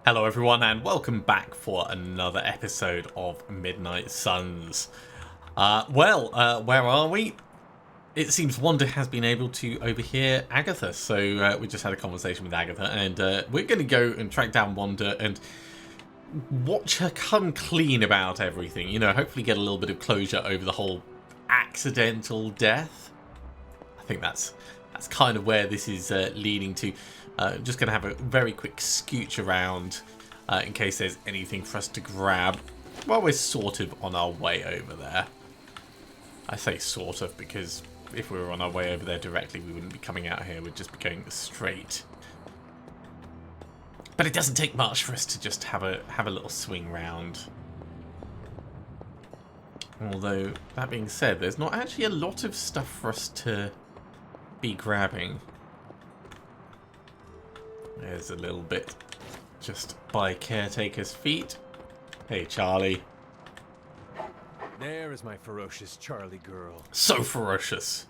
Hello everyone and welcome back for another episode of Midnight Suns. Where are we? It seems Wanda has been able to overhear Agatha, so we just had a conversation with Agatha and we're going to go and track down Wanda and watch her come clean about everything. You know, hopefully get a little bit of closure over the whole accidental death. I think that's kind of where this is leading to. Just going to have a very quick scooch around in case there's anything for us to grab while we're sort of on our way over there. I say sort of because if we were on our way over there directly, we wouldn't be coming out here. We'd just be going straight. But it doesn't take much for us to just have a little swing round. Although, that being said, there's not actually a lot of stuff for us to be grabbing. There's a little bit just by Caretaker's feet. Hey, Charlie. There is my ferocious Charlie girl. So ferocious.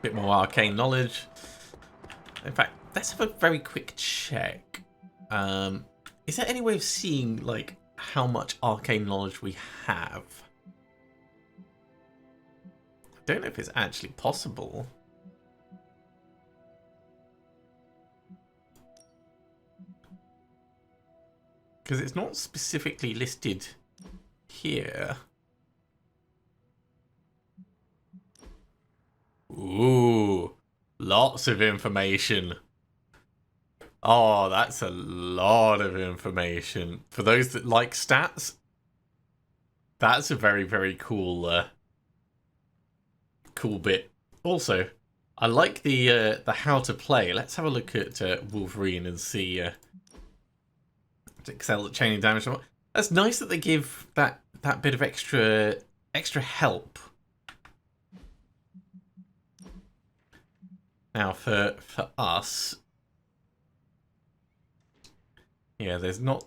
Bit more arcane knowledge. In fact, let's have a very quick check. Is there any way of seeing, like, how much arcane knowledge we have? I don't know if it's actually possible. Because it's not specifically listed here. Ooh, lots of information. Oh, that's a lot of information. For those that like stats, that's a very, very cool cool bit. Also, I like the how to play. Let's have a look at Wolverine and see excel at chaining damage. That's nice that they give that bit of extra help. Now for us, yeah, there's not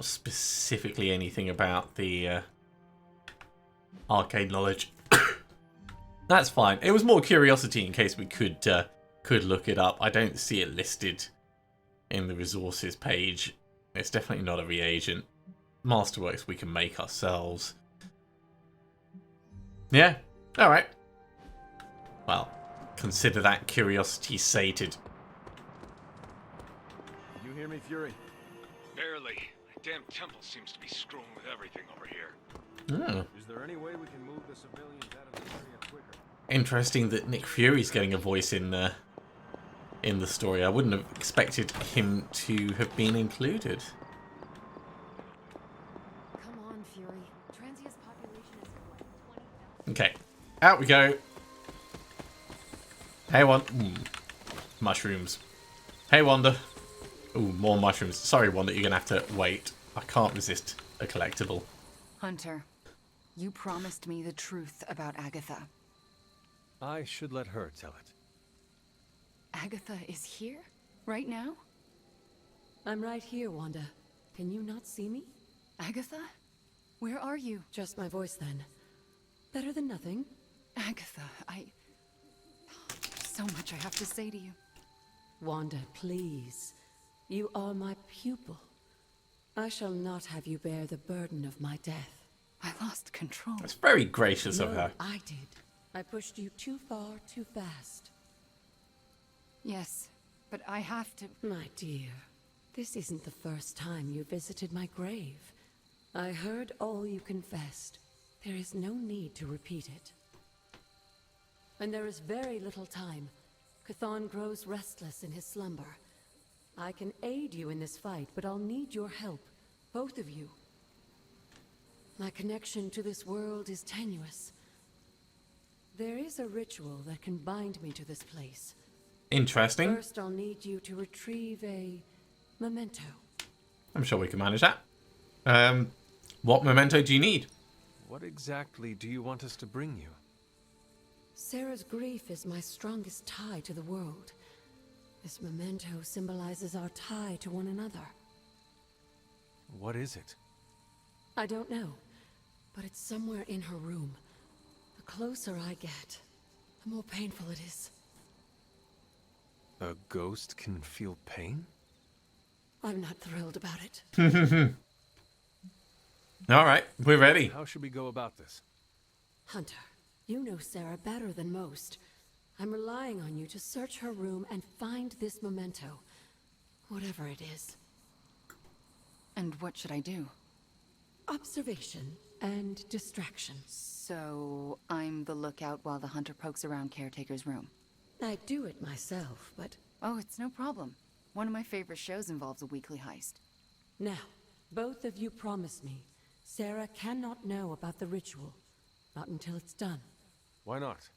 specifically anything about the arcane knowledge. That's fine. It was more curiosity in case we could look it up. I don't see it listed in the resources page. It's definitely not a reagent. Masterworks we can make ourselves. Yeah. All right. Well, consider that curiosity sated. You hear me, Fury? Barely. The damn temple seems to be screwing with everything over here. Oh. Is there any way we can move the civilians out of the area quicker? Interesting that Nick Fury's getting a voice in the story. I wouldn't have expected him to have been included. Come on, Fury. Transia's population is what, 20,000? Okay, out we go. Hey, Wanda. Mushrooms. Hey, Wanda. Ooh, more mushrooms. Sorry, Wanda, you're going to have to wait. I can't resist a collectible. Hunter, you promised me the truth about Agatha. I should let her tell it. Agatha is here? Right now? I'm right here, Wanda. Can you not see me? Agatha? Where are you? Just my voice, then. Better than nothing. Agatha, so much I have to say to you. Wanda, please. You are my pupil. I shall not have you bear the burden of my death. I lost control. That's very gracious of her. I did. I pushed you too far, too fast. Yes, but I have to... My dear, this isn't the first time you visited my grave. I heard all you confessed. There is no need to repeat it. And there is very little time. Chthon grows restless in his slumber. I can aid you in this fight, but I'll need your help. Both of you. My connection to this world is tenuous. There is a ritual that can bind me to this place. Interesting. First, I'll need you to retrieve a memento. I'm sure we can manage that. What memento do you need? What exactly do you want us to bring you? Sarah's grief is my strongest tie to the world. This memento symbolizes our tie to one another. What is it? I don't know, but it's somewhere in her room. The closer I get, the more painful it is. A ghost can feel pain? I'm not thrilled about it. All right, we're ready. How should we go about this? Hunter, you know Sarah better than most. I'm relying on you to search her room and find this memento. Whatever it is. And what should I do? Observation and distraction. So, I'm the lookout while the hunter pokes around Caretaker's room. I do it myself, but Oh, it's no problem. One of my favorite shows involves a weekly heist. now, both of you promise me Sarah cannot know about the ritual. Not until it's done. Why not?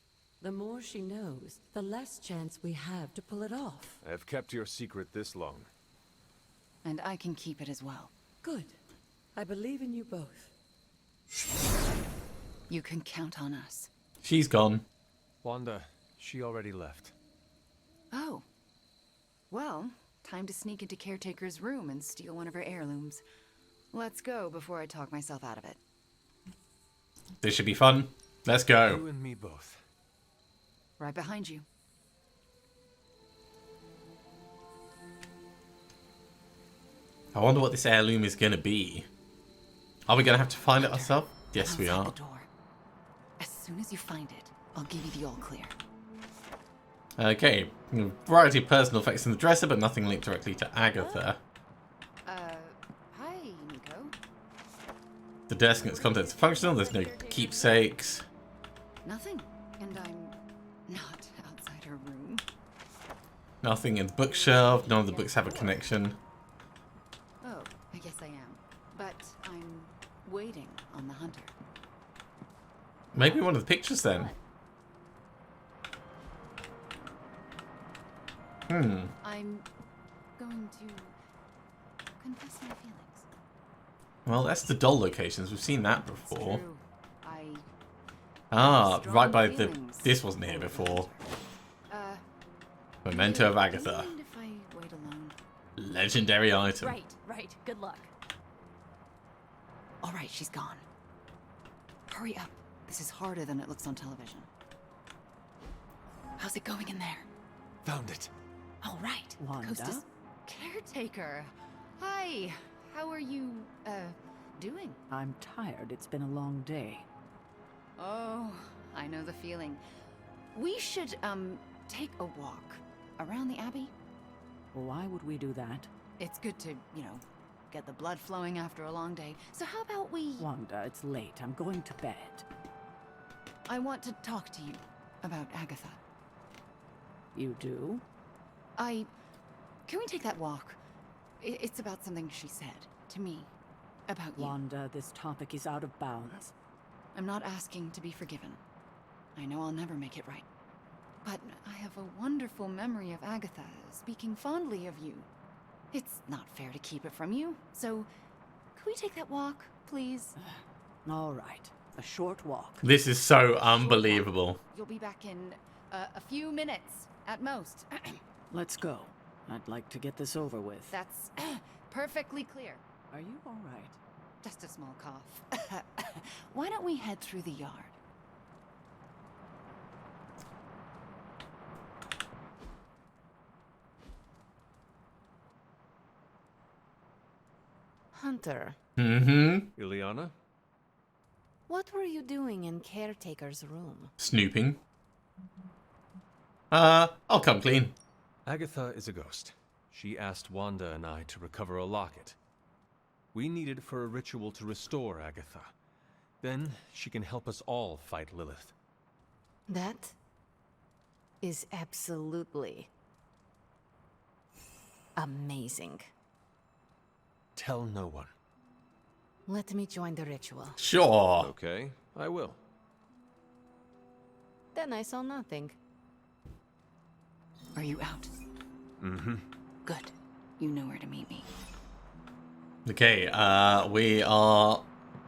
The more she knows, the less chance we have to pull it off. I have kept your secret this long. And I can keep it as well. Good. I believe in you both. You can count on us. She's gone. Wanda, she already left. Oh. Well, time to sneak into Caretaker's room and steal one of her heirlooms. Let's go before I talk myself out of it. This should be fun. Let's You go. and me both. Right behind you. I wonder what this heirloom is going to be. Are we going to have to find it ourselves? Yes, we Outside are. the door. As soon as you find it, I'll give you the all clear. Okay. A variety of personal effects in the dresser, but nothing linked directly to Agatha. Hi, Nico. The desk and its contents are functional. There's no keepsakes. Nothing. And I'm not outside her room. Nothing in the bookshelf. None of the books have a connection. Oh, I guess I am. But I'm waiting on the hunter. Maybe one of the pictures then. I'm going to confess my feelings. Well, that's the doll locations. We've seen that before. True. I Ah, strong right by the... feelings This wasn't here for the before. hunter. Memento of Do you Agatha. mind if I wait alone? Legendary item. Right. Good luck. All right, she's gone. Hurry up. This is harder than it looks on television. How's it going in there? Found it. All right. Wanda? Coast is caretaker. Hi. How are you, doing? I'm tired. It's been a long day. Oh, I know the feeling. We should, take a walk around the Abbey. Why would we do that? It's good to, get the blood flowing after a long day. So how about we... Wanda, it's late. I'm going to bed. I want to talk to you about Agatha. You do? Can we take that walk? It's about something she said to me. About you. Wanda, this topic is out of bounds. I'm not asking to be forgiven. I know I'll never make it right. But I have a wonderful memory of Agatha speaking fondly of you. It's not fair to keep it from you, so could we take that walk, please? All right. A short walk. This is so unbelievable. You'll be back in a few minutes, at most. Let's go. I'd like to get this over with. That's perfectly clear. Are you all right? Just a small cough. Why don't we head through the yard? Hunter, Mm-hmm. Ileana? what were you doing in Caretaker's room? Snooping. I'll come clean. Agatha is a ghost. She asked Wanda and I to recover a locket. We need it for a ritual to restore Agatha. Then she can help us all fight Lilith. That is absolutely amazing. Tell no one. Let me join the ritual. Sure. Okay, I will. Then I saw nothing. Are you out? Mm-hmm. Good. You know where to meet me. Okay, we are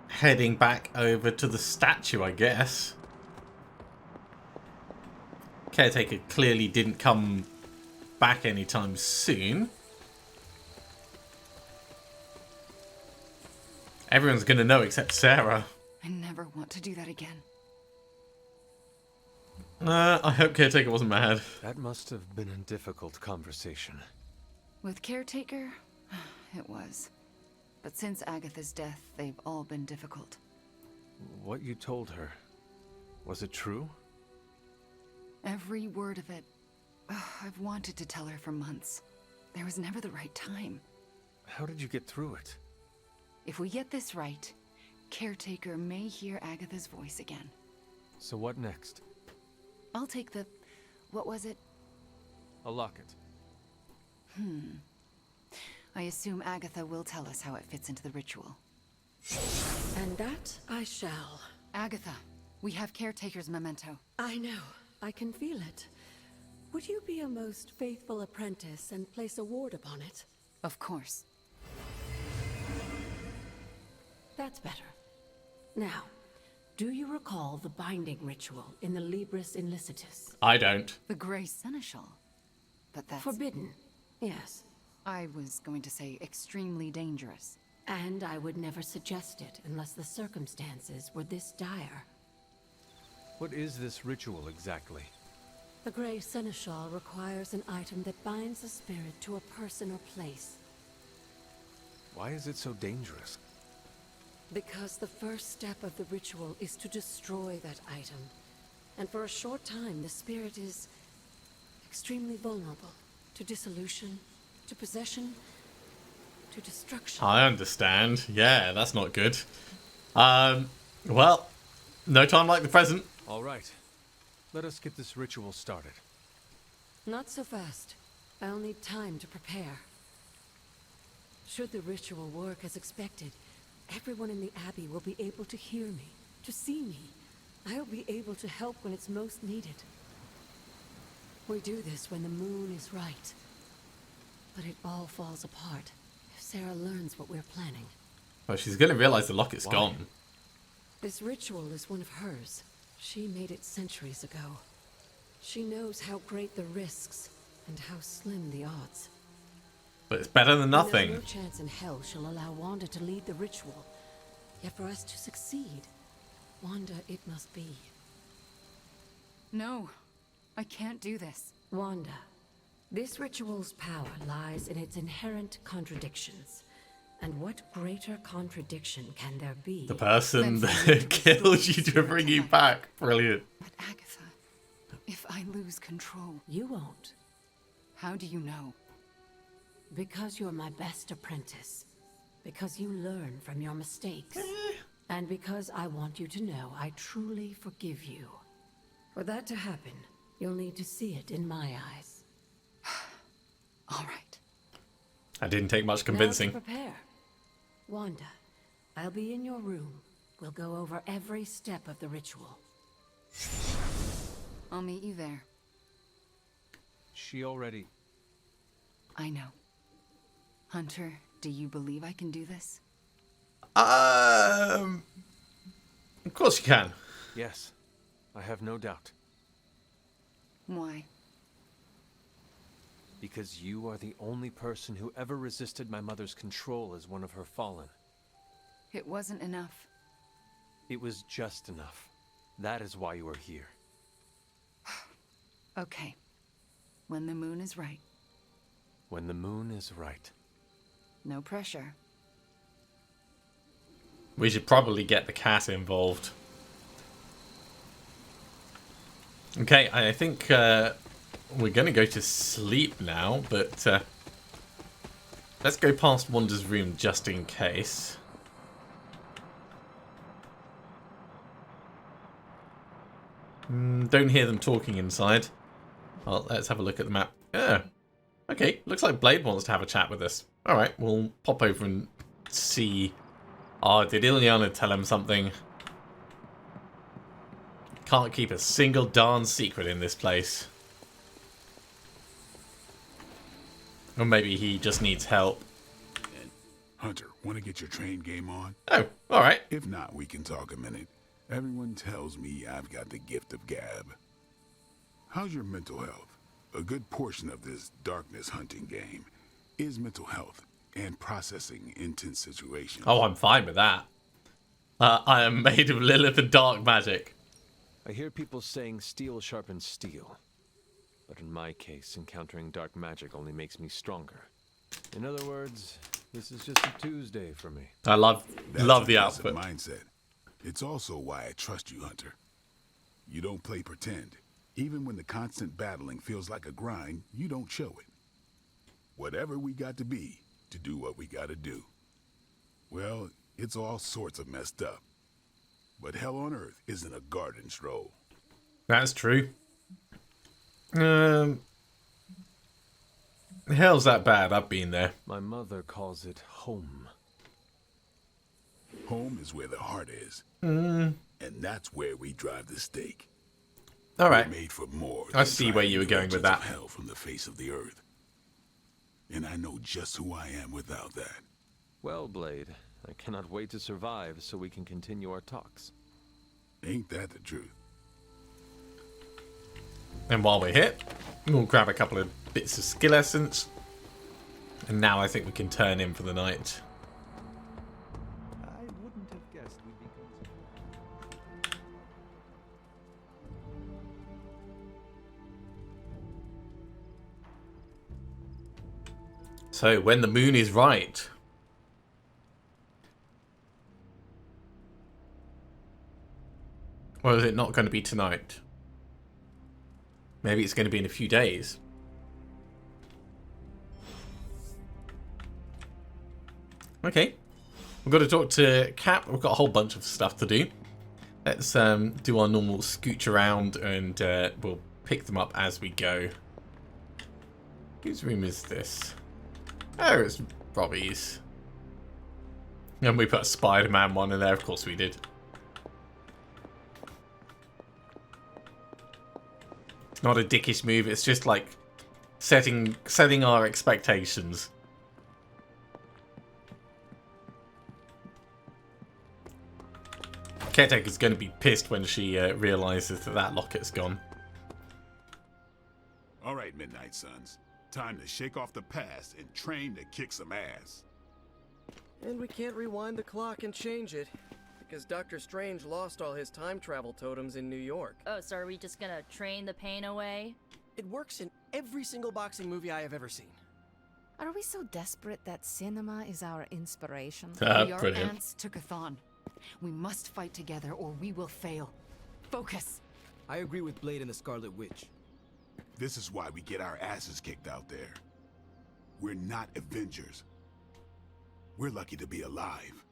heading back over to the statue, I guess. Caretaker clearly didn't come back anytime soon. Everyone's gonna know except Sarah. I never want to do that again. I hope Caretaker wasn't mad. That must have been a difficult conversation. With Caretaker, it was. But since Agatha's death, they've all been difficult. What you told her, was it true? Every word of it. I've wanted to tell her for months. There was never the right time. How did you get through it? If we get this right, Caretaker may hear Agatha's voice again. So what next? I'll take the... what was it? A locket. I assume Agatha will tell us how it fits into the ritual. And that I shall. Agatha, we have Caretaker's memento. I know. I can feel it. Would you be a most faithful apprentice and place a ward upon it? Of course. That's better. Now, do you recall the binding ritual in the Libris Ilicitus? I don't. The Grey Seneschal. But that's... Forbidden, yes. I was going to say extremely dangerous. And I would never suggest it unless the circumstances were this dire. What is this ritual exactly? The Grey Seneschal requires an item that binds the spirit to a person or place. Why is it so dangerous? Because the first step of the ritual is to destroy that item. And for a short time, the spirit is extremely vulnerable to dissolution, to possession, to destruction. I understand. Yeah, that's not good. Well, no time like the present. All right. Let us get this ritual started. Not so fast. I'll need time to prepare. Should the ritual work as expected, everyone in the Abbey will be able to hear me, to see me. I'll be able to help when it's most needed. We do this when the moon is right. But it all falls apart if Sarah learns what we're planning. Well, she's going to realize the locket's Why? gone. This ritual is one of hers. She made it centuries ago. She knows how great the risks and how slim the odds. But it's better than And nothing. there's no chance in hell she'll allow Wanda to lead the ritual. Yet for us to succeed, Wanda it must be. No, I can't do this. Wanda, this ritual's power lies in its inherent contradictions. And what greater contradiction can there be? The person Let's that killed you to bring you Okay. back. Brilliant. But Agatha, if I lose control, You won't. how do you know? Because you're my best apprentice. Because you learn from your mistakes. And because I want you to know I truly forgive you. For that to happen, you'll need to see it in my eyes. All right. That didn't take much Now to convincing. prepare. Wanda, I'll be in your room. We'll go over every step of the ritual. I'll meet you there. She already... I know. Hunter, do you believe I can do this? Of course you can. Yes, I have no doubt. Why? Because you are the only person who ever resisted my mother's control as one of her fallen. It wasn't enough. It was just enough. That is why you are here. Okay. When the moon is right. When the moon is right. No pressure. We should probably get the cat involved. Okay, I think we're going to go to sleep now, but let's go past Wanda's room just in case. Don't hear them talking inside. Well, let's have a look at the map. Yeah. Okay, looks like Blade wants to have a chat with us. Alright, we'll pop over and see. Oh, did Ilyana tell him something? Can't keep a single darn secret in this place. Or maybe he just needs help. Hunter, want to get your train game on? Oh, alright. If not, we can talk a minute. Everyone tells me I've got the gift of gab. How's your mental health? A good portion of this darkness hunting game is mental health and processing intense situations. Oh, I'm fine with that. I am made of Lilith and dark magic. I hear people saying steel sharpens steel. But in my case, encountering dark magic only makes me stronger. In other words, this is just a Tuesday for me. I love That's the a passive outfit. mindset. It's also why I trust you, Hunter. You don't play pretend. Even when the constant battling feels like a grind, you don't show it. Whatever we got to be to do what we got to do. Well, it's all sorts of messed up. But hell on earth isn't a garden stroll. That's true. Hell's that bad? I've been there. My mother calls it home. Home is where the heart is. And that's where we drive the stake. All right. We're made for more. I see where you were going with that. Hell from the face of the earth. And I know just who I am without that. Well, Blade, I cannot wait to survive so we can continue our talks. Ain't that the truth? And while we're here, we'll grab a couple of bits of skill essence. And now I think we can turn in for the night. I wouldn't have guessed we'd be close. So, when the moon is right. Or is it not going to be tonight? Maybe it's going to be in a few days. Okay. We've got to talk to Cap. We've got a whole bunch of stuff to do. Let's do our normal scooch around and we'll pick them up as we go. Whose room is this? Oh, it's Robbie's. And we put a Spider-Man one in there. Of course we did. It's not a dickish move. It's just like setting our expectations. Caretaker's going to be pissed when she realizes that that locket's gone. All right, Midnight Suns. Time to shake off the past and train to kick some ass. And we can't rewind the clock and change it, because Dr. Strange lost all his time travel totems in New York. Oh, so are we just gonna train the pain away? It works in every single boxing movie I have ever seen. Are we so desperate that cinema is our inspiration? We are Brilliant. ants to Chthon. We must fight together or we will fail. Focus. I agree with Blade and the Scarlet Witch. This is why we get our asses kicked out there. We're not Avengers. We're lucky to be alive.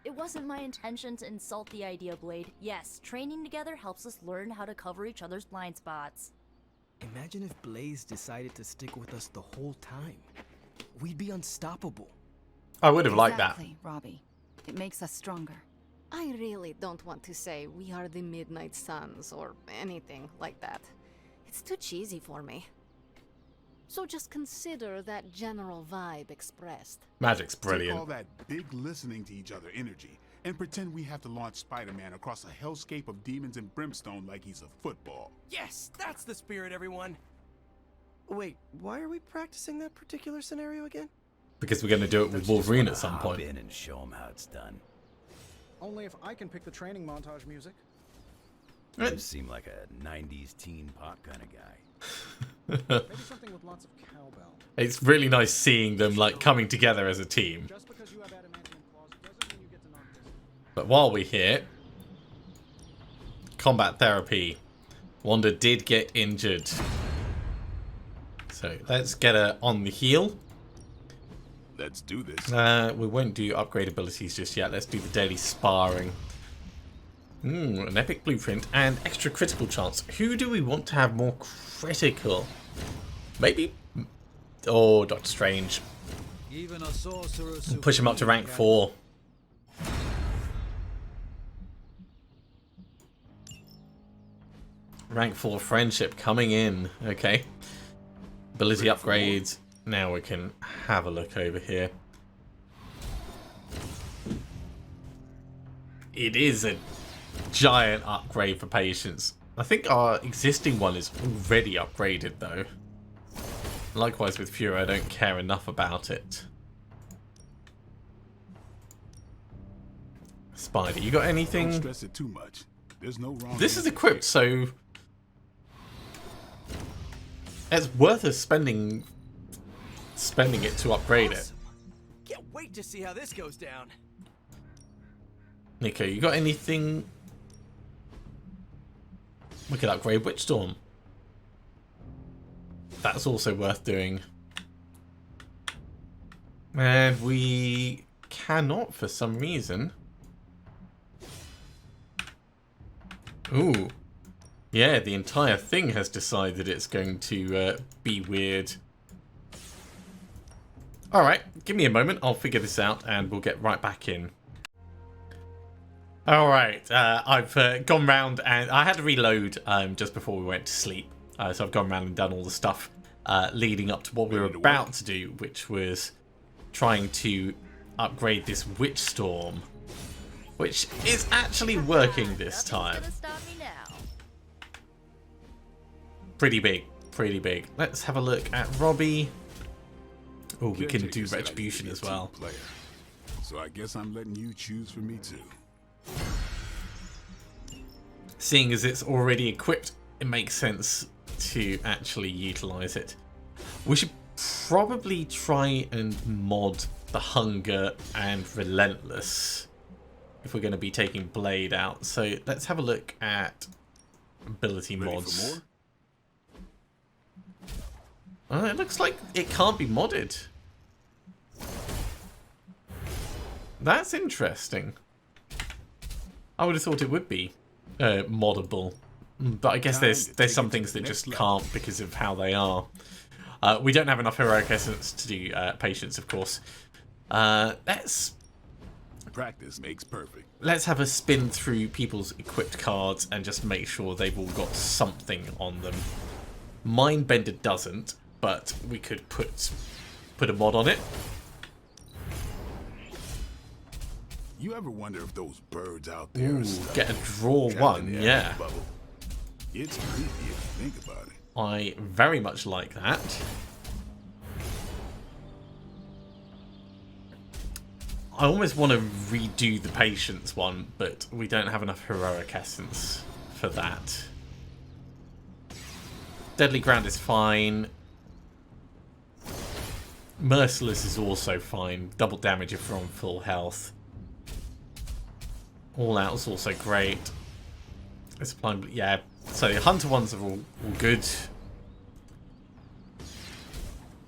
It wasn't my intention to insult the idea, Blade. Yes, training together helps us learn how to cover each other's blind spots. Imagine if Blaze decided to stick with us the whole time. We'd be unstoppable. I would have liked that. Exactly, Robbie. It makes us stronger. I really don't want to say we are the Midnight Suns or anything like that. It's too cheesy for me. So just consider that general vibe expressed. Magic's Take brilliant. all that big listening to each other energy and pretend we have to launch Spider-Man across a hellscape of demons and brimstone like he's a football. Yes, that's the spirit, everyone. Wait, why are we practicing that particular scenario again? Because we're going to do it with Wolverine at some point. in and show him how it's done. Only if I can pick the training montage music. You seem like a 90s teen pop kind of guy. Maybe something with lots of cowbell. It's really nice seeing them like coming together as a team. Just because you have adamantium claws doesn't mean you get to knock this. But while we're here, combat therapy. Wanda did get injured. So let's get her on the heal. Let's do this. We won't do upgrade abilities just yet. Let's do the daily sparring. An epic blueprint and extra critical chance. Who do we want to have more critical? Maybe... Oh, Doctor Strange. Even a sorcerer We'll push him up to rank 4. Rank 4 friendship coming in. Okay. Ability upgrades. Now we can have a look over here. It is a giant upgrade for patience. I think our existing one is already upgraded though. Likewise with Fury, I don't care enough about it. Spider, you got anything? Don't stress it too much. There's no wrong. This is equipped, so it's worth us spending it to upgrade it. Can't wait to see how this goes down. Nico, you got anything? We could upgrade Witchstorm. That's also worth doing. And we cannot for some reason. Ooh. Yeah, the entire thing has decided it's going to be weird. Alright, give me a moment. I'll figure this out and we'll get right back in. Alright, I've gone round and I had to reload just before we went to sleep. So I've gone around and done all the stuff leading up to what we were about to do, which was trying to upgrade this Witchstorm, which is actually working this time. Pretty big, pretty big. Let's have a look at Robbie. Oh, we can do Retribution as well. So I guess I'm letting you choose for me too. Seeing as it's already equipped, it makes sense to actually utilize it. We should probably try and mod the Hunger and Relentless if we're going to be taking Blade out. So let's have a look at ability mods. It looks like it can't be modded. That's interesting. I would have thought it would be moddable, but I guess there's some things that just can't because of how they are. We don't have enough heroic essence to do patience, of course. Practice makes perfect. Let's have a spin through people's equipped cards and just make sure they've all got something on them. Mindbender doesn't, but we could put a mod on it. You ever wonder if those birds out there Ooh, get a draw one, yeah. It's creepy if you think about it. I very much like that. I almost want to redo the Patience one, but we don't have enough heroic essence for that. Deadly Ground is fine. Merciless is also fine. Double damage if we're on full health. All Out is also great. It's applying, yeah. So the Hunter ones are all good.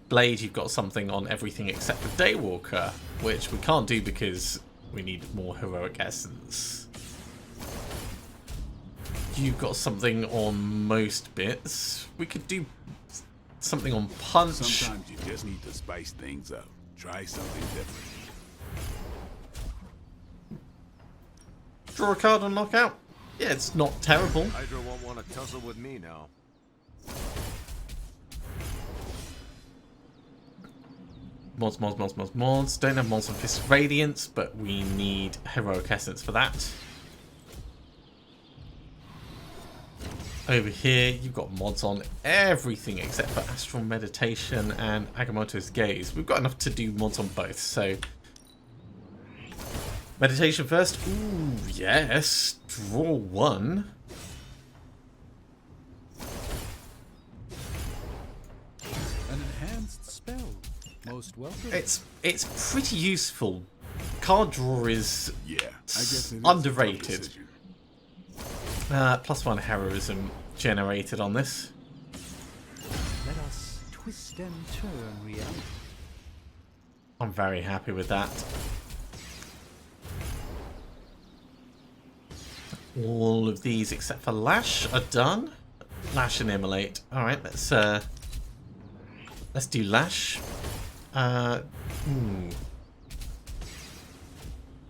Blade, you've got something on everything except for Daywalker, which we can't do because we need more heroic essence. You've got something on most bits. We could do something on Punch. Sometimes you just need to spice things up. Try something different. Draw a card on Knockout. Yeah, it's not terrible. Hydra won't want to tussle with me now. Mods. Don't have mods on Fist of Radiance, but we need heroic essence for that. Over here, you've got mods on everything except for Astral Meditation and Agamotto's Gaze. We've got enough to do mods on both, so... Meditation first. Ooh, yes. Draw one. An enhanced spell. Most welcome. It's pretty useful. Card draw is underrated. +1 heroism generated on this. Let us twist and turn reality. I'm very happy with that. All of these except for Lash are done. Lash and Immolate. Alright, let's do Lash.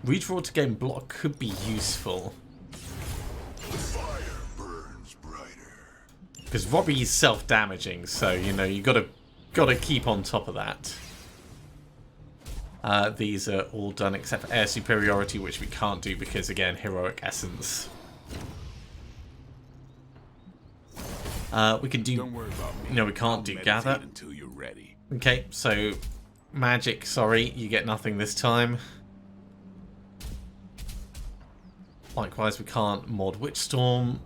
Redraw to gain block could be useful. The fire burns brighter. Because Robbie is self-damaging, so you know you gotta keep on top of that. These are all done except for Air Superiority, which we can't do because again, heroic essence. We can do. Don't worry about me. No, we can't do Gather until you're ready. Okay, so Magic. Sorry, you get nothing this time. Likewise, we can't mod Witchstorm.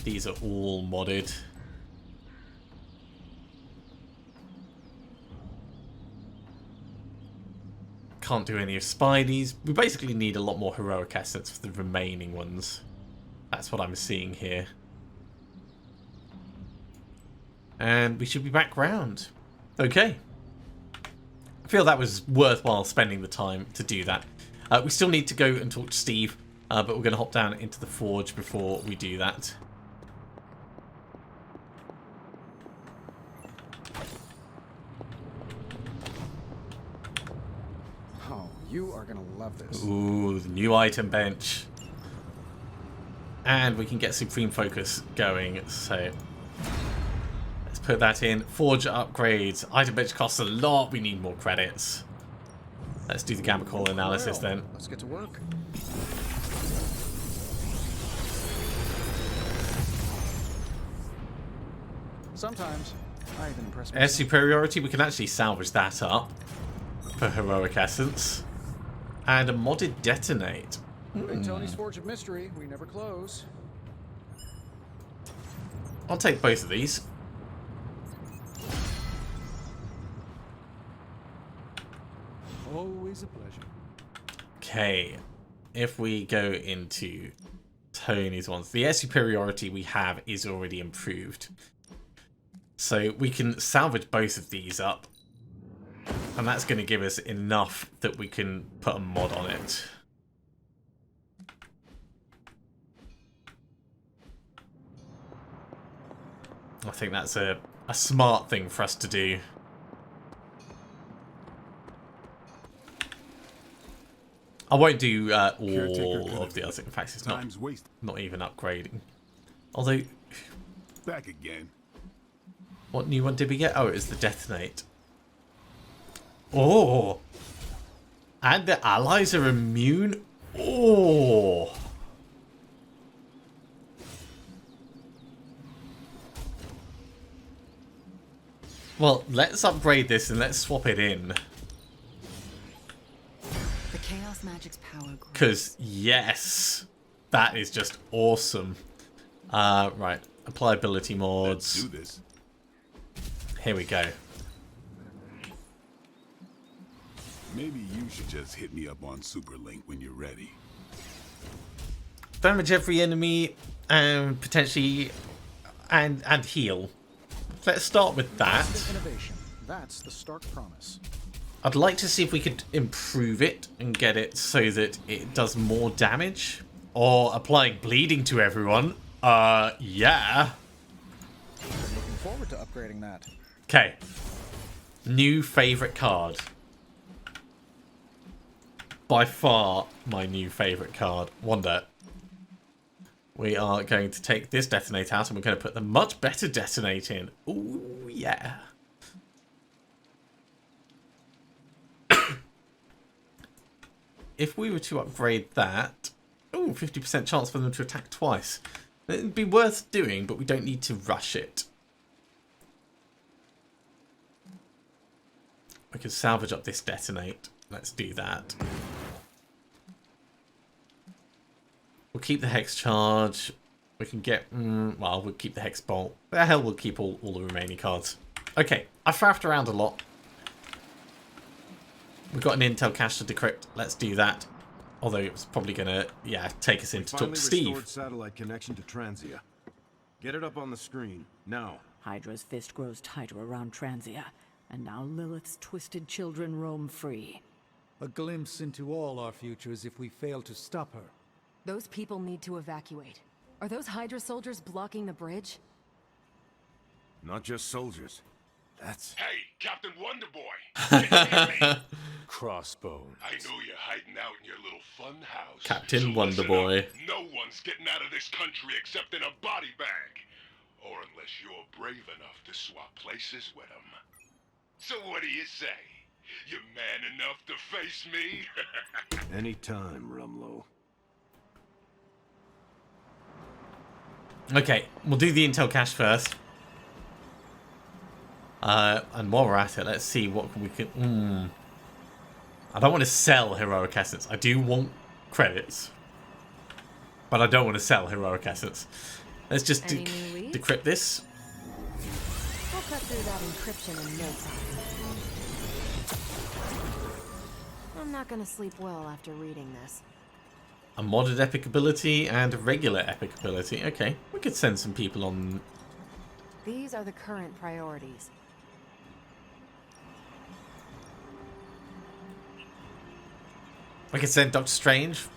These are all modded. Can't do any of Spidey's. We basically need a lot more heroic essence for the remaining ones. That's what I'm seeing here. And we should be back round. Okay. I feel that was worthwhile spending the time to do that. We still need to go and talk to Steve, but we're going to hop down into the forge before we do that. Oh, you are gonna love this. Ooh, the new item bench. And we can get Supreme Focus going, so let's put that in. Forge upgrades. Item bench costs a lot. We need more credits. Let's do the gamma core analysis then. Let's get to work. Sometimes I even impress Air superiority, we can actually salvage that up for heroic essence. And a modded detonate. Big Tony's Forge of Mystery. We never close. I'll take both of these. Always a pleasure. Okay, if we go into Tony's ones, the air superiority we have is already improved. So we can salvage both of these up. And that's going to give us enough that we can put a mod on it. I think that's a smart thing for us to do. I won't do all of the other things. In fact, it's not even upgrading. Although, back again. What new one did we get? Oh, it was the detonate. Oh, and the allies are immune. Oh, well, let's upgrade this and let's swap it in. The chaos magic's power grows. Because yes, that is just awesome. Right, apply ability mods. Let's do this. Here we go. Maybe you should just hit me up on Superlink when you're ready. Damage every enemy and potentially and heal. Let's start with that. Innovation. That's the stark promise. I'd like to see if we could improve it and get it so that it does more damage. Or applying bleeding to everyone. Yeah. Looking forward to upgrading that. Okay. New favourite card. By far my new favourite card. Wonder. We are going to take this detonate out and we're going to put the much better detonate in. Ooh, yeah. If we were to upgrade that... Ooh, 50% chance for them to attack twice. It'd be worth doing, but we don't need to rush it. We can salvage up this detonate. Let's do that. We'll keep the hex charge. We can get... well, we'll keep the hex bolt. The hell, we'll keep all the remaining cards. Okay, I've faffed around a lot. We've got an intel cache to decrypt. Let's do that. Although it's probably going to, yeah, take us in to talk to Steve. Restored satellite connection to Transia. Get it up on the screen, now. Hydra's fist grows tighter around Transia, and now Lilith's twisted children roam free. A glimpse into all our futures if we fail to stop her. Those people need to evacuate. Are those Hydra soldiers blocking the bridge? Not just soldiers. That's... Hey, Captain Wonderboy! Can you hear me? Crossbones. I know you're hiding out in your little fun house. Captain so Wonderboy. No one's getting out of this country except in a body bag. Or unless you're brave enough to swap places with them. So what do you say? You man enough to face me? Anytime, Rumlow. Okay, we'll do the intel cache first. And while we're at it, let's see what we can... I don't want to sell heroic essence. I do want credits. But I don't want to sell heroic essence. Let's just Any new leads? decrypt this. We'll cut through that encryption in no time. I'm not gonna sleep well after reading this. A modded epic ability and a regular epic ability. Okay, we could send some people on. These are the current priorities. I could send Doctor Strange.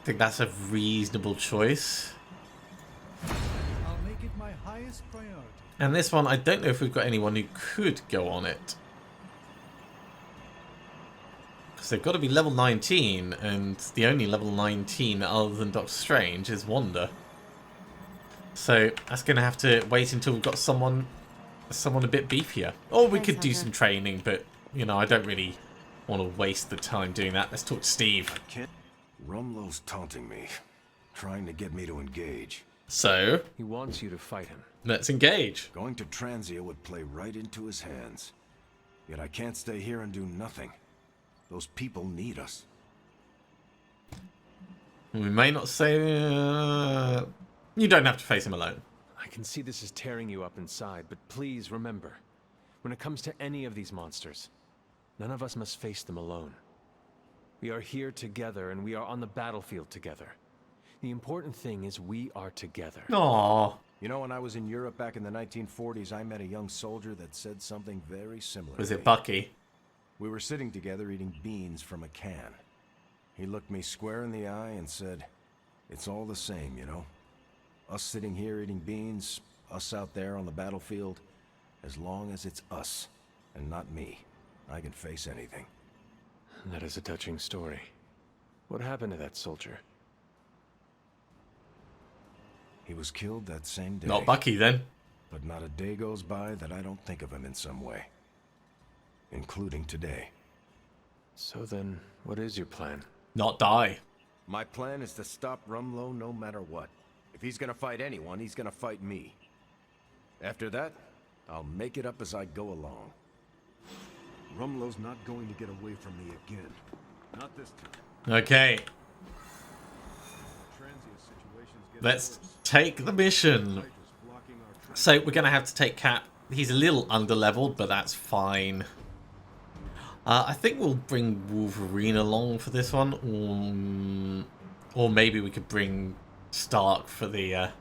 I think that's a reasonable choice. I'll make it my highest priority. And this one, I don't know if we've got anyone who could go on it. Because they've got to be level 19, and the only level 19 other than Doctor Strange is Wanda. So that's going to have to wait until we've got someone a bit beefier. Or we could do some training, but, you know, I don't really want to waste the time doing that. Let's talk to Steve. Rumlow's taunting me, trying to get me to engage. So? He wants you to fight him. Let's engage. Going to Transia would play right into his hands. Yet I can't stay here and do nothing. Those people need us. We may not say... You don't have to face him alone. I can see this is tearing you up inside, but please remember, when it comes to any of these monsters, none of us must face them alone. We are here together, and we are on the battlefield together. The important thing is we are together. Aww. You know, when I was in Europe back in the 1940s, I met a young soldier that said something very similar. Was it Bucky? We were sitting together eating beans from a can. He looked me square in the eye and said, "It's all the same, you know? Us sitting here eating beans, us out there on the battlefield, as long as it's us and not me, I can face anything." That is a touching story. What happened to that soldier? He was killed that same day. Not Bucky, then. But not a day goes by that I don't think of him in some way. Including today. So then, what is your plan? Not die. My plan is to stop Rumlow no matter what. If he's gonna fight anyone, he's gonna fight me. After that, I'll make it up as I go along. Rumlow's not going to get away from me again. Not this time. Okay. Let's take the mission. So we're going to have to take Cap. He's a little under-leveled, but that's fine. I think we'll bring Wolverine along for this one. Or maybe we could bring Stark for the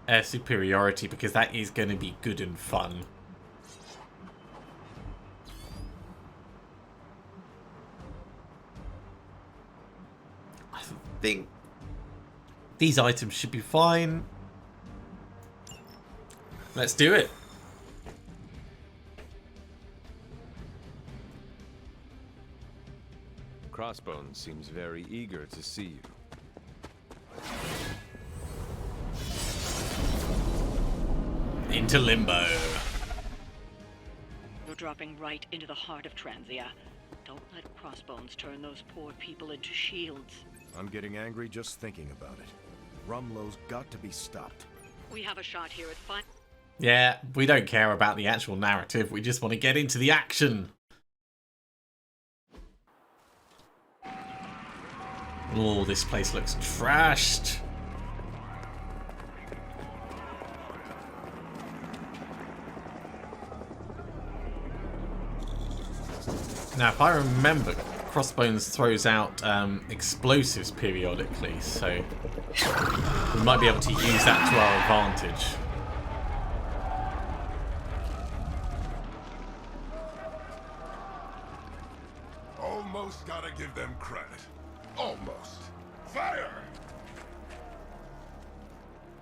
air superiority, because that is going to be good and fun. I think these items should be fine. Let's do it. Crossbones seems very eager to see you. Into limbo. You're dropping right into the heart of Transia. Don't let Crossbones turn those poor people into shields. I'm getting angry just thinking about it. Rumlow's got to be stopped. We have a shot here at fun. Yeah, we don't care about the actual narrative. We just want to get into the action. Oh, this place looks trashed. Now, if I remember, Crossbones throws out explosives periodically, so we might be able to use that to our advantage. Almost gotta give them credit. Almost. Fire!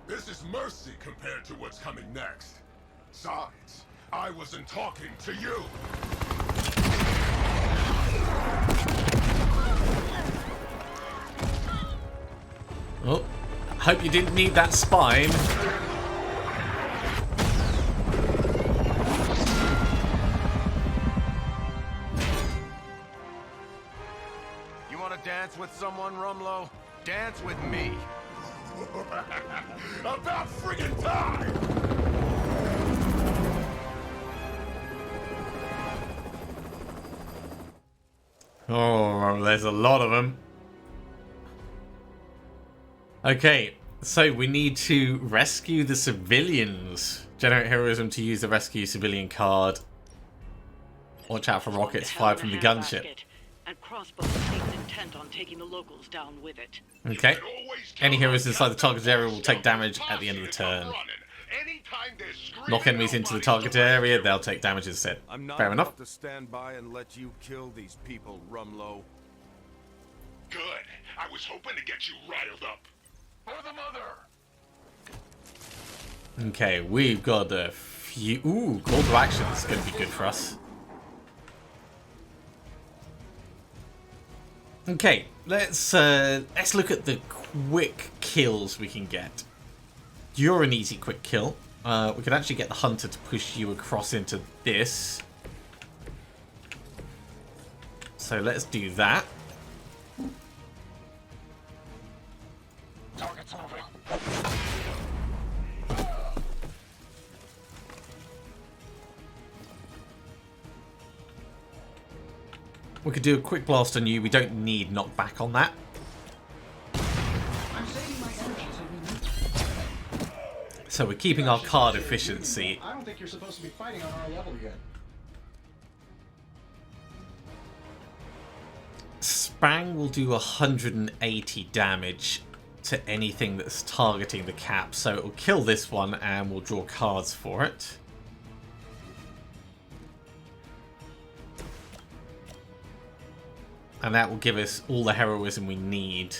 This is mercy compared to what's coming next. Besides, I wasn't talking to you. Oh, hope you didn't need that spine. You want to dance with someone, Rumlow? Dance with me. About friggin' time! Oh, there's a lot of them. Okay, so we need to rescue the civilians. Generate heroism to use the rescue civilian card. Watch out for rockets fired from the gunship. And Crossbones seems intent on taking the locals down with it. Okay. Any heroes inside the target area will take damage at the end of the turn. Knock enemies into the target area, they'll take damage instead. I'm not Fair enough. about to stand by and let you kill these people, Rumlow. Good. I was hoping to get you riled up. For the mother! Okay, we've got a few... Ooh, call to action is going to be good for us. Okay, let's look at the quick kills we can get. You're an easy quick kill. We could actually get the hunter to push you across into this. So let's do that. Target's moving. We could do a quick blast on you. We don't need knockback on that. So we're keeping our card efficiency. I don't think you're supposed to be fighting on our level yet. Spang will do 180 damage to anything that's targeting the cap. So it will kill this one and we'll draw cards for it. And that will give us all the heroism we need.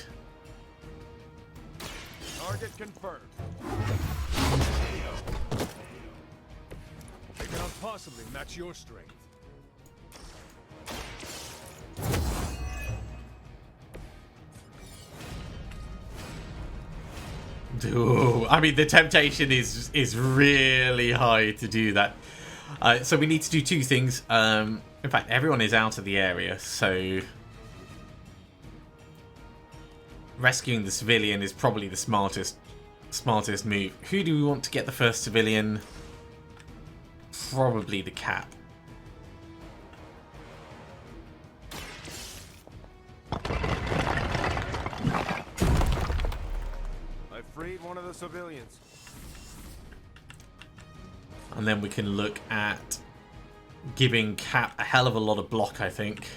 Target confirmed. They cannot possibly match your strength. Ooh, I mean, the temptation is really high to do that. So we need to do two things. In fact, everyone is out of the area, so rescuing the civilian is probably the smartest move. Who do we want to get the first civilian? Probably the cap. I freed one of the civilians. And then we can look at giving Cap a hell of a lot of block, I think.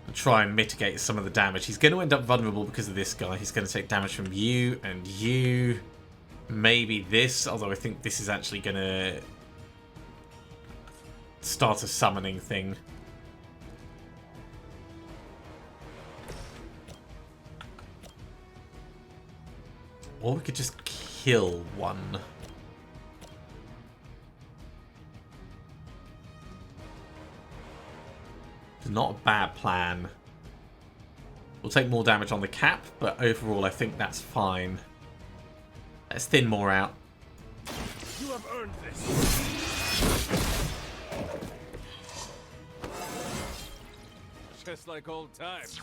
And try and mitigate some of the damage. He's going to end up vulnerable because of this guy. He's going to take damage from you and you. Maybe this, although I think this is actually going to start a summoning thing. Or we could just kill one. It's not a bad plan. We'll take more damage on the cap, but overall I think that's fine. Let's thin more out. You have earned this. Just like old times.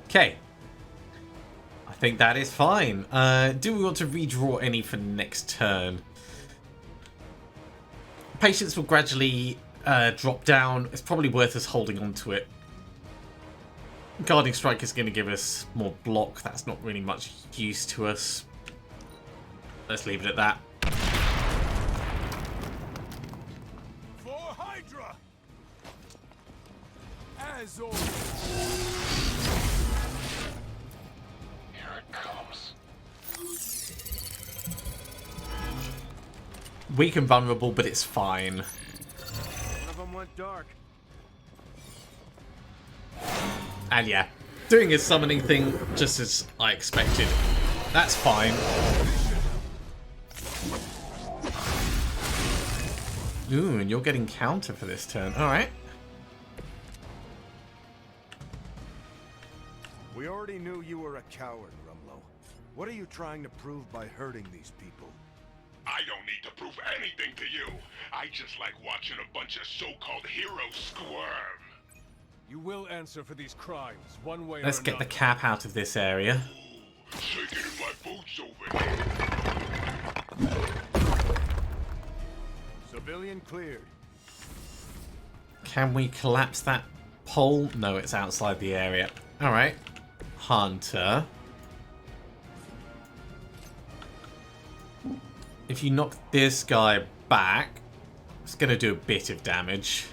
Okay. I think that is fine. Do we want to redraw any for next turn? Patience will gradually drop down. It's probably worth us holding on to it. Guarding Strike is going to give us more block. That's not really much use to us. Let's leave it at that. For Hydra! As always. Here it comes. Weak and vulnerable, but it's fine. One of them went dark. And yeah, doing his summoning thing just as I expected. That's fine. Ooh, and you're getting counter for this turn. Alright. We already knew you were a coward, Rumlow. What are you trying to prove by hurting these people? I don't need to prove anything to you. I just like watching a bunch of so-called heroes squirm. You will answer for these crimes, one way Let's or get the another. cap out of this area. Shaking in my boots over here. Civilian cleared. Can we collapse that pole? No, it's outside the area. Alright. Hunter. If you knock this guy back, it's going to do a bit of damage.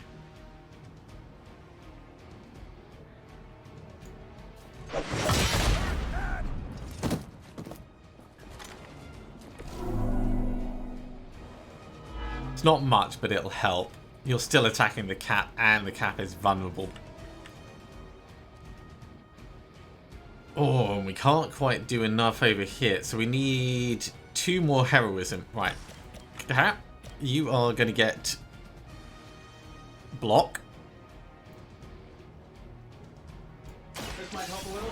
It's not much, but it'll help. You're still attacking the cap, and the cap is vulnerable. Oh, and we can't quite do enough over here, so we need 2 more heroism. Right. Cap, you are going to get block. This might help a little.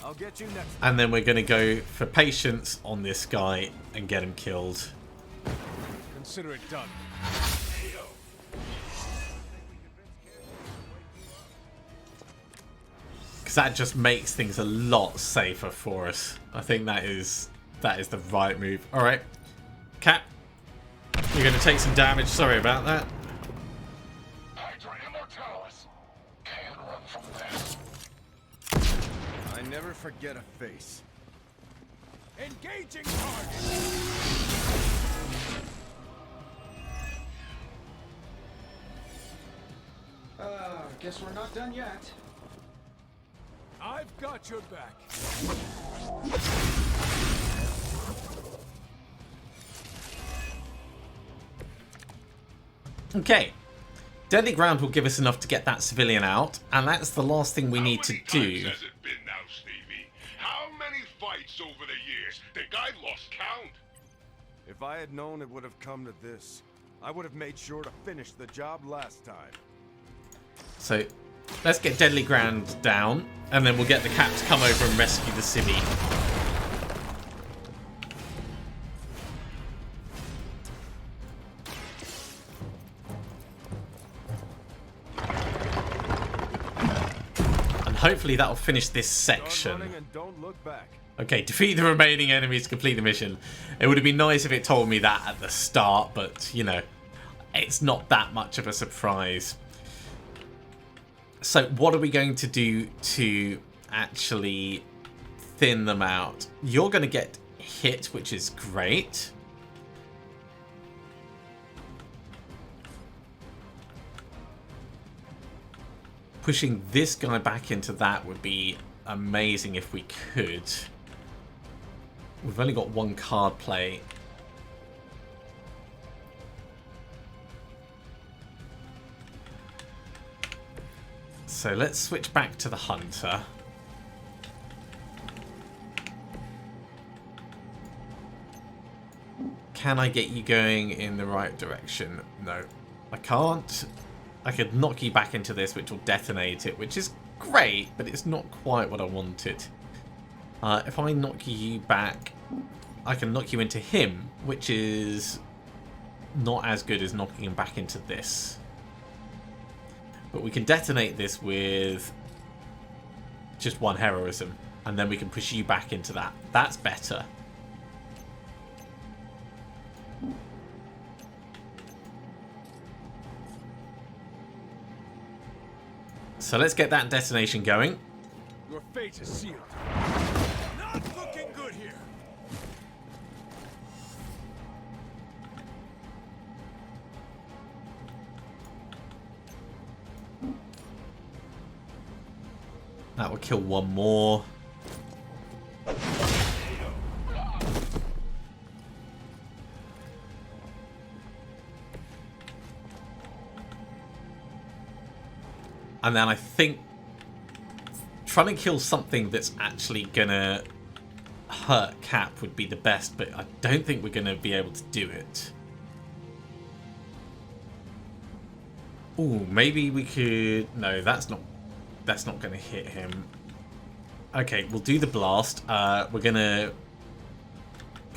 I'll get you next. And then we're going to go for patience on this guy and get him killed. Consider it done. Because that just makes things a lot safer for us. I think that is the right move. All right, Cap, you're going to take some damage. Sorry about that. I never forget a face. Engaging target. Guess we're not done yet. I've got your back. Okay. Deadly ground will give us enough to get that civilian out, and that's the last thing we need to do. Has it been now, Stevie? How many fights over the years? Think I lost count? If I had known it would have come to this, I would have made sure to finish the job last time. So, let's get Deadly Ground down, and then we'll get the Cap to come over and rescue the civvy. And hopefully that'll finish this section. Don't look back. Okay, defeat the remaining enemies to complete the mission. It would have been nice if it told me that at the start, but, you know, it's not that much of a surprise. So what are we going to do to actually thin them out? You're going to get hit, which is great. Pushing this guy back into that would be amazing if we could. We've only got 1 card play. So let's switch back to the hunter. Can I get you going in the right direction? No, I can't. I could knock you back into this, which will detonate it, which is great, but it's not quite what I wanted. If I knock you back, I can knock you into him, which is not as good as knocking him back into this. But we can detonate this with just 1 heroism, and then we can push you back into that. That's better. So let's get that detonation going. Your fate is sealed. Not looking good here. That will kill 1 more. And then I think trying to kill something that's actually gonna hurt Cap would be the best, but I don't think we're gonna be able to do it. Ooh, maybe we could... No, that's not gonna hit him. Okay, we'll do the blast. We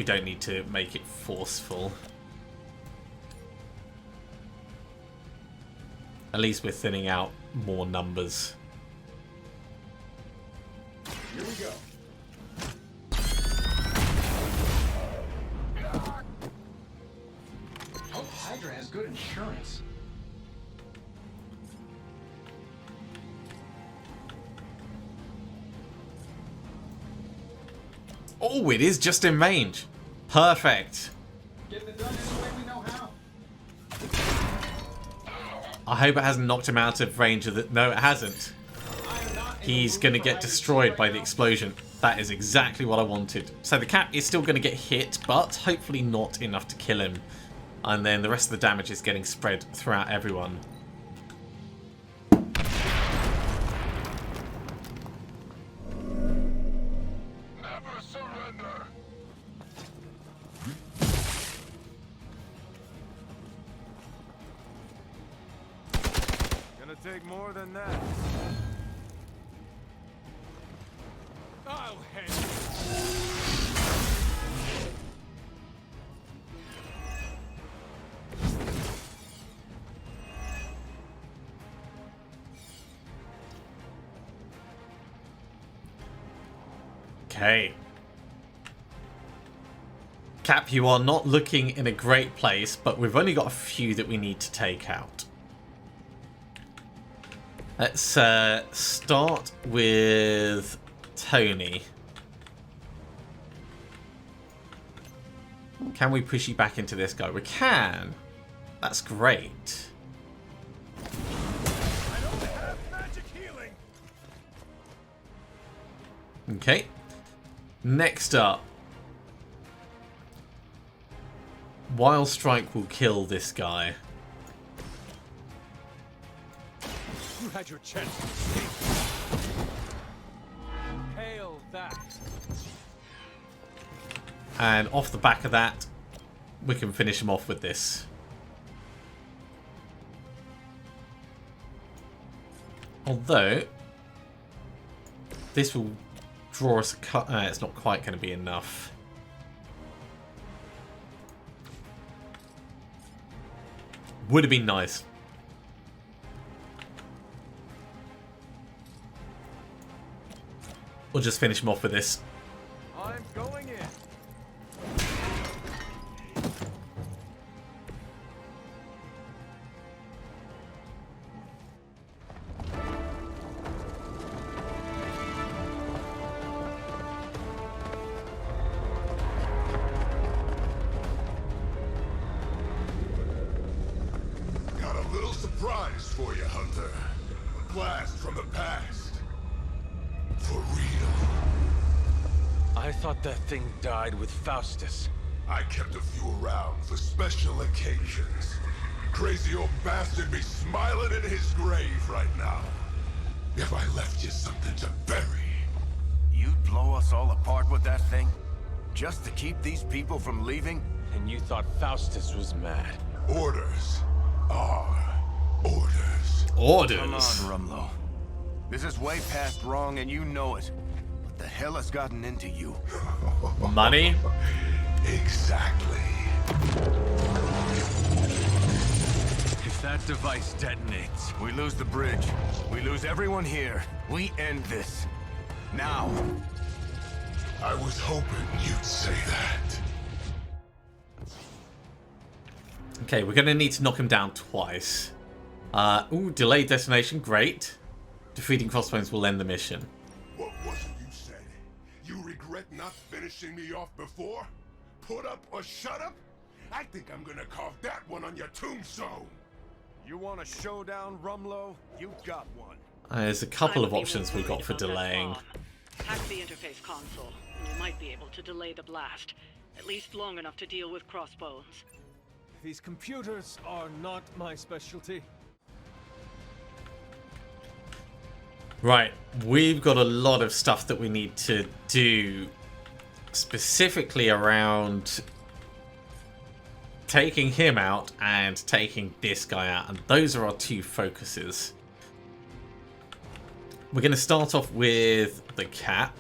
don't need to make it forceful. At least we're thinning out more numbers. Here we go. good insurance. Oh, it is just in range. Perfect. Getting it done any way we know how. I hope it hasn't knocked him out of range of the... No, it hasn't. He's going to get destroyed by the explosion. That is exactly what I wanted. So the cap is still going to get hit, but hopefully not enough to kill him. And then the rest of the damage is getting spread throughout everyone. Never surrender. Gonna take more than that. I'll handle it. Okay. Cap, you are not looking in a great place, but we've only got a few that we need to take out. Let's start with Tony. Can we push you back into this guy? We can. That's great. I don't have magic healing. Okay. Next up. Wild Strike will kill this guy. You had your chance. Hail that. And off the back of that, we can finish him off with this. Although, this will draw us a cut. It's not quite going to be enough. Would have been nice. We'll just finish him off with this. I'm going in. Got a little surprise for you, Hunter. A blast from the past. For real. I thought that thing died with Faustus. I kept a few around for special occasions. Crazy old bastard be smiling in his grave right now. If I left you something to bury. You'd blow us all apart with that thing? Just to keep these people from leaving? And you thought Faustus was mad. Orders are orders. Orders? Come on, Rumlow. This is way past wrong and you know it. What the hell has gotten into you? Money? Exactly. If that device detonates, we lose the bridge. We lose everyone here. We end this. Now. I was hoping you'd say that. Okay, we're going to need to knock him down twice. Ooh, delayed detonation. Great. Defeating Crossbones will end the mission. What was it you said? You regret not finishing me off before? Put up or shut up? I think I'm gonna carve that one on your tombstone. you want a showdown, Rumlow? You got one. There's a couple of options we've got for delaying. Hack the interface console, and you might be able to delay the blast. At least long enough to deal with Crossbones. These computers are not my specialty. Right, we've got a lot of stuff that we need to do specifically around taking him out and taking this guy out, and those are our two focuses. We're going to start off with the cat.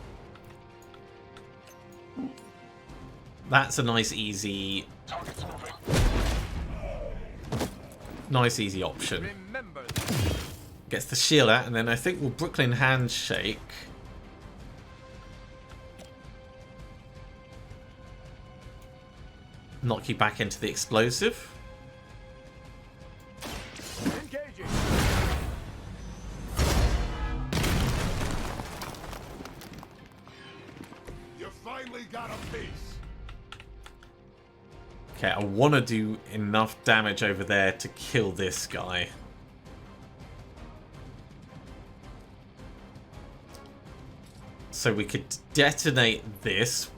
That's a nice easy option. Gets the shield out, and then I think we'll Brooklyn Handshake. Knock you back into the explosive. finally got a piece. Okay, I want to do enough damage over there to kill this guy. So we could detonate this.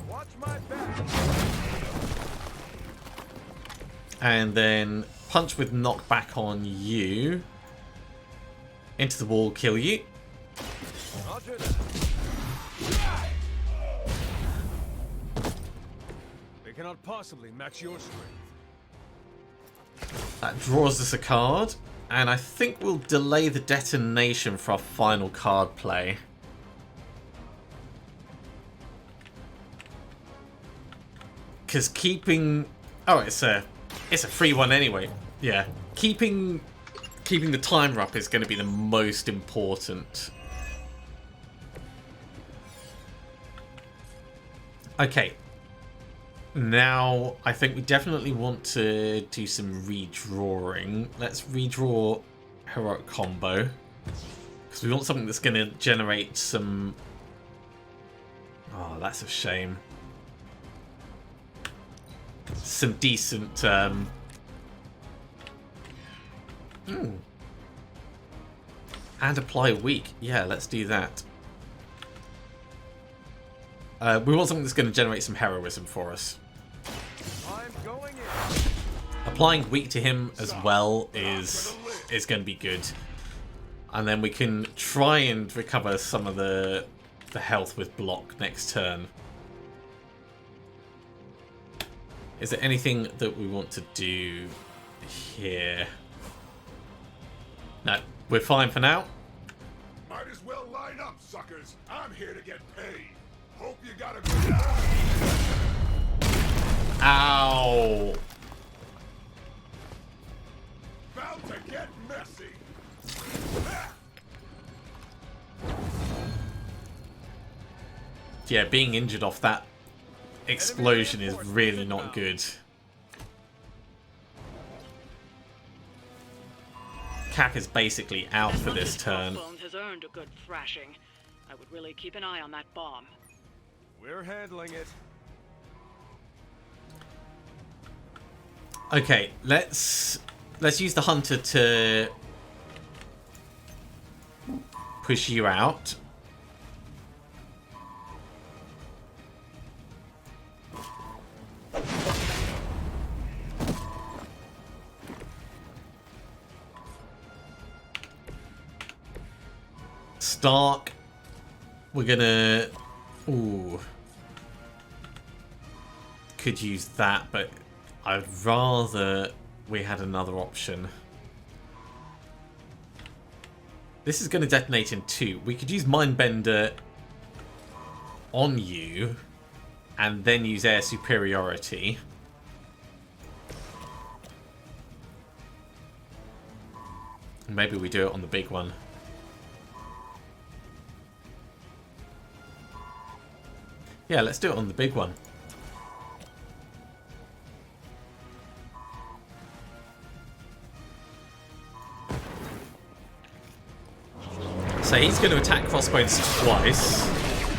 Watch my back. And then punch with knockback on you. Into the wall, kill you. Roger that. They cannot possibly match your strength. That draws us a card. And I think we'll delay the detonation for our final card play. Because keeping... Oh, it's a free one anyway. Yeah. Keeping the timer up is going to be the most important. Okay. Now, I think we definitely want to do some redrawing. Let's redraw Heroic Combo. Because we want something that's going to generate some... Oh, that's a shame. Some decent... And apply weak. Yeah, let's do that. We want something that's going to generate some heroism for us. I'm going in. Applying weak to him as well is going to be good. And then we can try and recover some of the health with block next turn. Is there anything that we want to do here? No, we're fine for now. Might as well line up, suckers. I'm here to get paid. Hope you got a good Ow! About to get messy. Yeah, being injured off that explosion is really not good. Cap is basically out for this turn. Crossbones has earned a good thrashing. I would really keep an eye on that bomb. We're handling it. Okay, let's use the hunter to push you out. Stark, we're gonna... Ooh. Could use that, but I'd rather we had another option. This is going to detonate in 2. We could use Mindbender on you and then use air superiority. Maybe we do it on the big one. Yeah, let's do it on the big one. So he's going to attack Crossbones twice.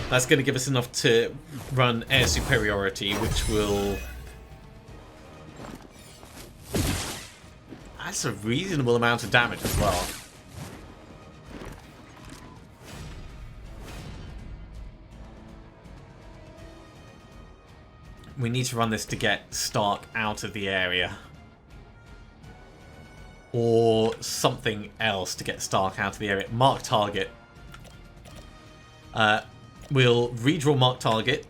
That's going to give us enough to run air superiority, which will... That's a reasonable amount of damage as well. We need to run this to get Stark out of the area. Or something else to get Stark out of the area. Mark target. We'll redraw mark target.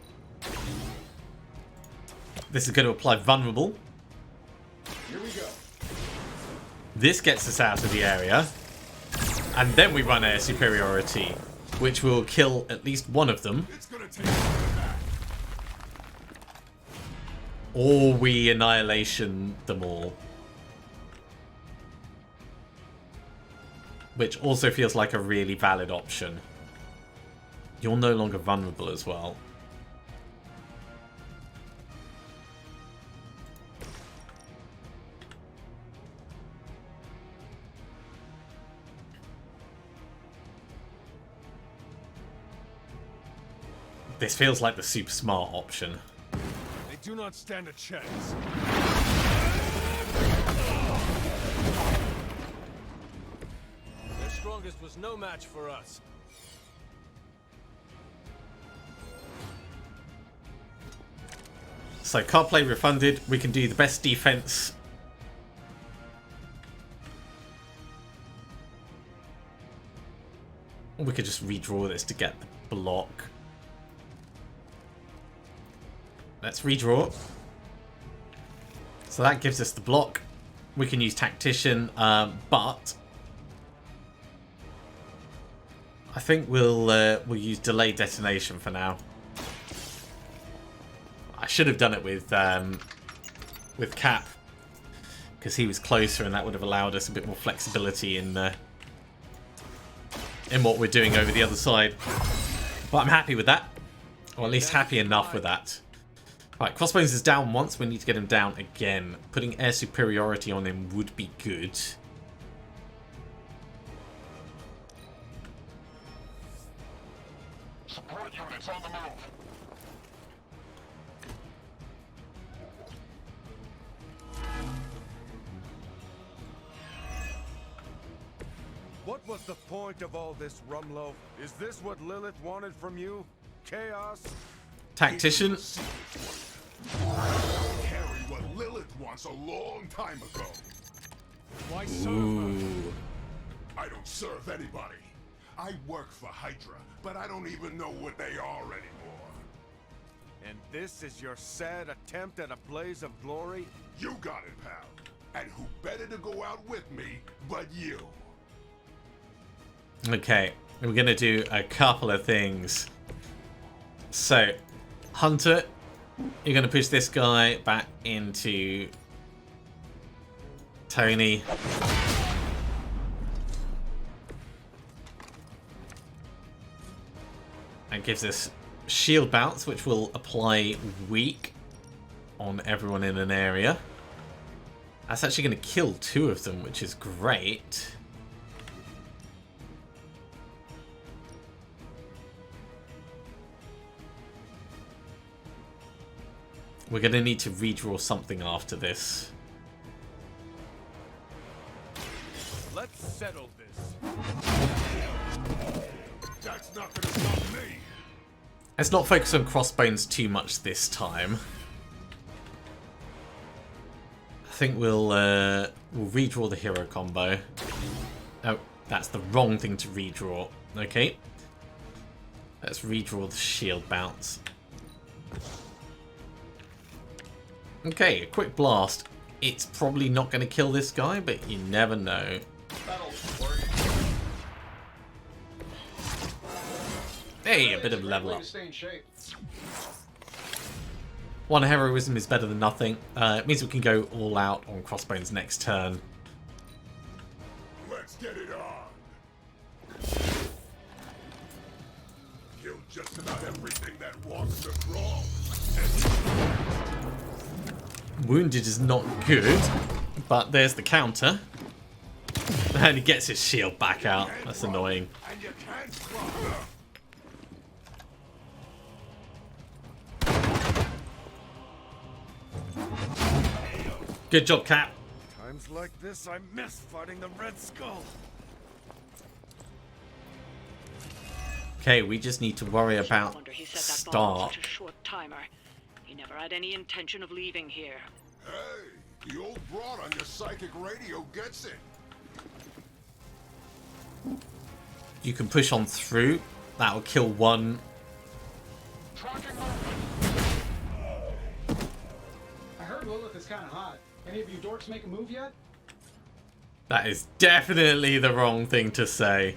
This is going to apply vulnerable. Here we go. This gets us out of the area. And then we run air superiority, which will kill at least one of them. It's gonna take back. Or we annihilation them all. Which also feels like a really valid option. You're no longer vulnerable as well. This feels like the super smart option. They do not stand a chance. Their strongest was no match for us. So card play refunded. We can do the best defense. Or we could just redraw this to get the block. Let's redraw. So that gives us the block. We can use Tactician, but I think we'll use Delay Detonation for now. I should have done it with Cap, because he was closer, and that would have allowed us a bit more flexibility in what we're doing over the other side. But I'm happy with that, or at least happy enough with that. Right, Crossbones is down once. We need to get him down again. Putting air superiority on him would be good. Support units on the move. What was the point of all this, Rumlow? Is this what Lilith wanted from you? Chaos? Tactician. Carry what Lilith wants a long time ago. Why serve Ooh. I don't serve anybody. I work for Hydra, but I don't even know what they are anymore. And this is your sad attempt at a blaze of glory? You got it, pal. And who better to go out with me but you? Okay, we're going to do a couple of things. So, Hunter, you're going to push this guy back into Tony. That gives us shield bounce, which will apply weak on everyone in an area. That's actually going to kill 2 of them, which is great. We're going to need to redraw something after this. Let's settle this. That's not gonna stop me. Let's not focus on Crossbones too much this time. I think we'll redraw the hero combo. Oh, that's the wrong thing to redraw. Okay. Let's redraw the shield bounce. Okay, a quick blast. It's probably not going to kill this guy, but you never know. Hey, a bit of level up. One heroism is better than nothing. It means we can go all out on Crossbones next turn. Let's get it on. Kill just about everything that wants to crawl. Wounded is not good, but there's the counter. And he gets his shield back out. That's annoying. And you can't stop. Good job, Cap. Times like this, I miss fighting the Red Skull. Okay, we just need to worry about He set that bomb start. for such a short timer. He never had any intention of leaving here. Hey, the old broad on your psychic radio gets it. You can push on through. That will kill one. I heard Lilith is kind of hot. Any of you dorks make a move yet? That is definitely the wrong thing to say.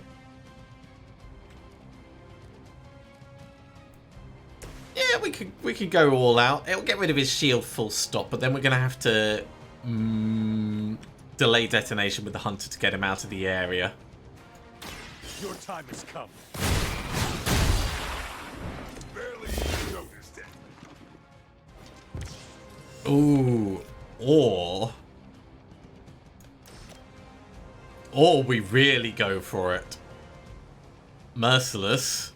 Yeah, we could go all out. It'll get rid of his shield full stop, but then we're going to have to delay detonation with the hunter to get him out of the area. Your time has come. Barely even noticed it. Ooh, or we really go for it. Merciless.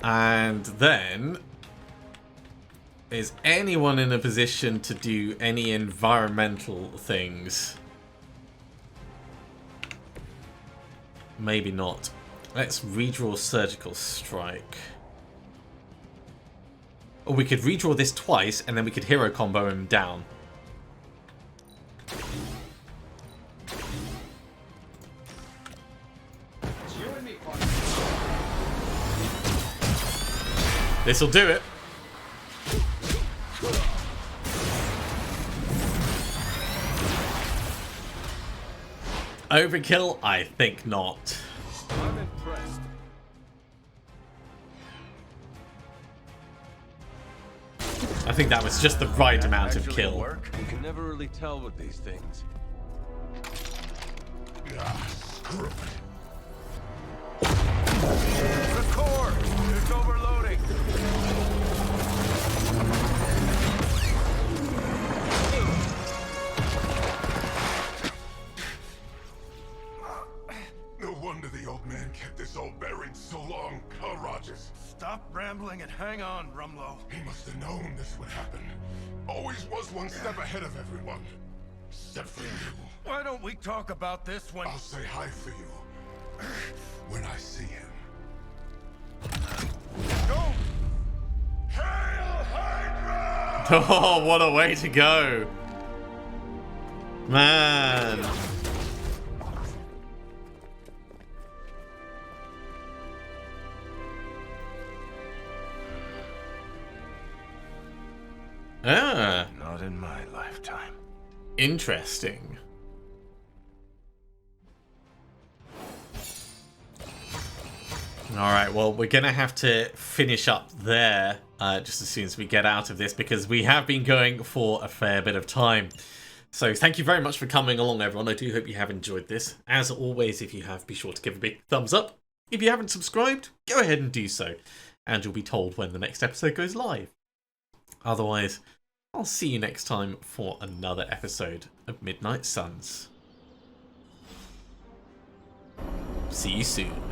And then, is anyone in a position to do any environmental things? Maybe not. Let's redraw Surgical Strike. Or we could redraw this twice, and then we could hero combo him down. This'll do it. Overkill? I think not. I'm impressed. I think that was just the right amount of kill. You can never really tell with these things. Screw it. The core! It's overloading! No wonder the old man kept this old bearing so long, huh, Rogers? Stop rambling and hang on, Rumlow. He must have known this would happen. Always was one step ahead of everyone. Except for you. Why don't we talk about this when... I'll say hi for you. When I see him. Go! Hail Hydra! Oh, what a way to go. Man. Ah. Not in my lifetime. Interesting. Alright, well, we're going to have to finish up there just as soon as we get out of this, because we have been going for a fair bit of time. So thank you very much for coming along, everyone. I do hope you have enjoyed this. As always, if you have, be sure to give a big thumbs up. If you haven't subscribed, go ahead and do so, and you'll be told when the next episode goes live. Otherwise, I'll see you next time for another episode of Midnight Suns. See you soon.